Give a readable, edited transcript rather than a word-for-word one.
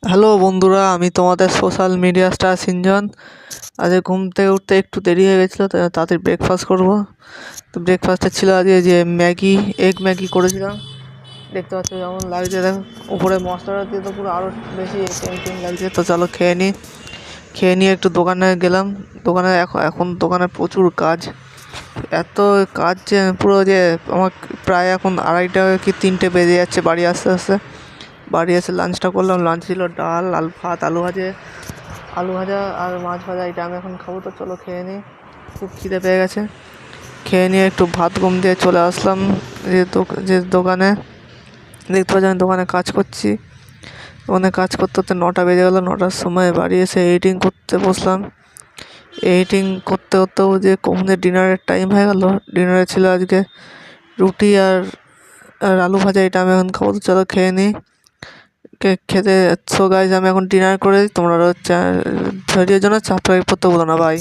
Hello বন্ধুরা, আমি তোমাদের সোশ্যাল মিডিয়া স্টার সিনজন। আজকে ঘুম থেকে উঠতে একটু দেরি হয়ে গেছিলো, তো তাড়াতাড়ি ব্রেকফাস্ট করবো। তো ব্রেকফাস্টে ছিল আজকে যে ম্যাগি, এগ ম্যাগি করেছিলাম। দেখতে পাচ্ছ যেমন লাগছে, দেখো উপরে মশলাটা দিয়ে তো পুরো আরও বেশি টেমটিং লাগছে। তো চলো খেয়ে নিয়ে একটু দোকানে গেলাম। দোকানে এখন দোকানে প্রচুর কাজ, এত কাজ যে পুরো যে আমার প্রায় এখন 2:30 কি 3টে বেজে যাচ্ছে বাড়ি আস্তে আস্তে। বাড়ি এসে লাঞ্চটা করলাম। লাঞ্চ ছিল ডাল, ভাত, আলু ভাজা আর মাছ ভাজা। এটা আমি এখন খাবো, তো চলো খেয়ে নিই। খুব খিদে পেয়ে গেছে। খেয়ে নিয়ে একটু ভাত ঘুম দিয়ে চলে আসলাম যে দোকানে। দেখতে পাচ্ছি আমি দোকানে কাজ করছি। দোকানে কাজ করতে করতে 9টা বেজে গেলো। 9টার সময় বাড়ি এসে এডিটিং করতে বসলাম। এডিটিং করতে করতেও যে কখন যে ডিনারের টাইম হয়ে গেল। ডিনারে ছিল আজকে রুটি আর আলু ভাজা। এটা আমি এখন খাবো, তো চলো খেয়ে নিই। খেতে। সো গাইজ, আমি এখন ডিনার করে, তোমরা ভিডিওর জন্য সাবস্ক্রাইব করতে ভুলো না। বাই।